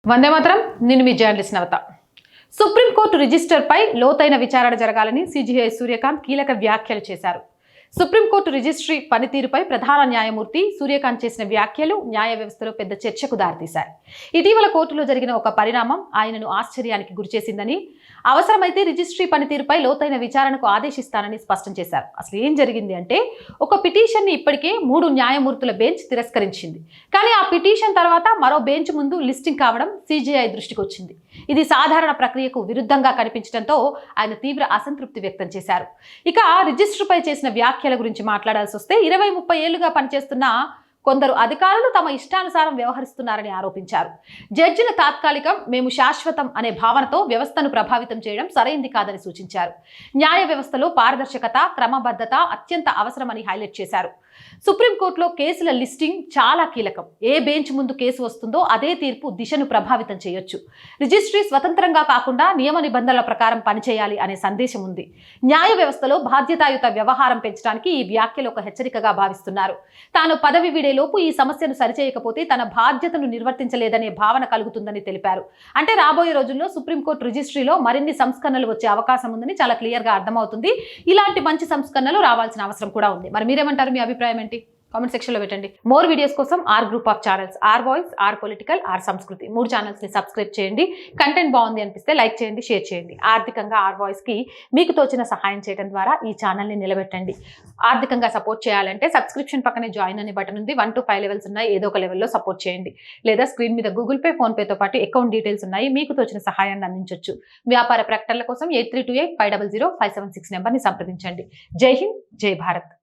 వందే మాత్రం. నేను మీ జర్నలిస్ట్ నవత. సుప్రీంకోర్టు రిజిస్టర్పై లోతైన విచారణ జరగాలని సిజేఐ సూర్యకాంత్ కీలక వ్యాఖ్యలు చేశారు. సుప్రీంకోర్టు రిజిస్ట్రీ పనితీరుపై ప్రధాన న్యాయమూర్తి సూర్యకాంత్ చేసిన వ్యాఖ్యలు న్యాయ వ్యవస్థలో పెద్ద చర్చకు దారితీశాయి. ఇటీవల కోర్టులో జరిగిన ఒక పరిణామం ఆయనను ఆశ్చర్యానికి గురిచేసిందని, అవసరమైతే రిజిస్ట్రీ పనితీరుపై లోతైన విచారణకు ఆదేశిస్తానని స్పష్టం చేశారు. అసలు ఏం జరిగింది అంటే, ఒక పిటిషన్ని ఇప్పటికే 3 న్యాయమూర్తుల బెంచ్ తిరస్కరించింది. కానీ ఆ పిటిషన్ తర్వాత మరో బెంచ్ ముందు లిస్టింగ్ కావడం సిజేఐ దృష్టికి వచ్చింది. ఇది సాధారణ ప్రక్రియకు విరుద్ధంగా కనిపించడంతో ఆయన తీవ్ర అసంతృప్తి వ్యక్తం చేశారు. ఇక రిజిస్టర్పై చేసిన వ్యాఖ్యల గురించి మాట్లాడాల్సి వస్తే, 20-30 ఏళ్లుగా పనిచేస్తున్న కొందరు అధికారులు తమ ఇష్టానుసారం వ్యవహరిస్తున్నారని ఆరోపించారు. జడ్జిల తాత్కాలికం, మేము శాశ్వతం అనే భావనతో వ్యవస్థను ప్రభావితం చేయడం సరైంది కాదని సూచించారు. న్యాయ వ్యవస్థలో పారదర్శకత, క్రమబద్ధత అత్యంత అవసరమని హైలైట్ చేశారు. సుప్రీంకోర్టులో కేసుల లిస్టింగ్ చాలా కీలకం. ఏ బెంచ్ ముందు కేసు వస్తుందో అదే తీర్పు దిశను ప్రభావితం చేయొచ్చు. రిజిస్ట్రీ స్వతంత్రంగా కాకుండా నియమ నిబంధనల ప్రకారం పనిచేయాలి అనే సందేశం ఉంది. న్యాయ వ్యవస్థలో బాధ్యతాయుత వ్యవహారం పెంచడానికి ఈ వ్యాఖ్యలు ఒక హెచ్చరికగా భావిస్తున్నారు. తాను పదవి వీడేలోపు ఈ సమస్యను సరిచేయకపోతే తన బాధ్యతను నిర్వర్తించలేదనే భావన కలుగుతుందని తెలిపారు. అంటే రాబోయే రోజుల్లో సుప్రీంకోర్టు రిజిస్ట్రీలో మరిన్ని సంస్కరణలు వచ్చే అవకాశం ఉందని చాలా క్లియర్ గా అర్థమవుతుంది. ఇలాంటి మంచి సంస్కరణలు రావాల్సిన అవసరం కూడా ఉంది. మరి మీరేమంటారు? మీ అభిప్రాయం ఏంటి? కామెంట్ సెక్షన్ లో పెట్టండి. మోర్ వీడియోస్ కోసం our group of channels, our voice, our political, our సంస్కృతి 3 ఛానల్స్ ని సబ్స్క్రైబ్ చేయండి. కంటెంట్ బాగుంది అనిపిస్తే లైక్ చేయండి, షేర్ చేయండి. ఆర్థికంగా ఆర్ వాయిస్ కి మీకు తోచిన సహాయం చేయడం ద్వారా ఈ ఛానల్ ని నిలబెట్టండి. ఆర్థికంగా సపోర్ట్ చేయాలంటే సబ్స్క్రిప్షన్ పక్కనే జాయిన్ అనే బటన్ ఉంది. 1 to 5 లెవెల్స్ ఉన్నాయి. ఏదో ఒక లెవెల్లో సపోర్ట్ చేయండి. లేదా స్క్రీన్ మీద గూగుల్ పే, ఫోన్ పేతో పాటు అకౌంట్ డీటెయిల్స్ ఉన్నాయి. మీకు తోచిన సహాయాన్ని అందించవచ్చు. వ్యాపార ప్రకటనల కోసం 8328500576 నెంబర్ని సంప్రదించండి. జై హింద్, జై భారత్.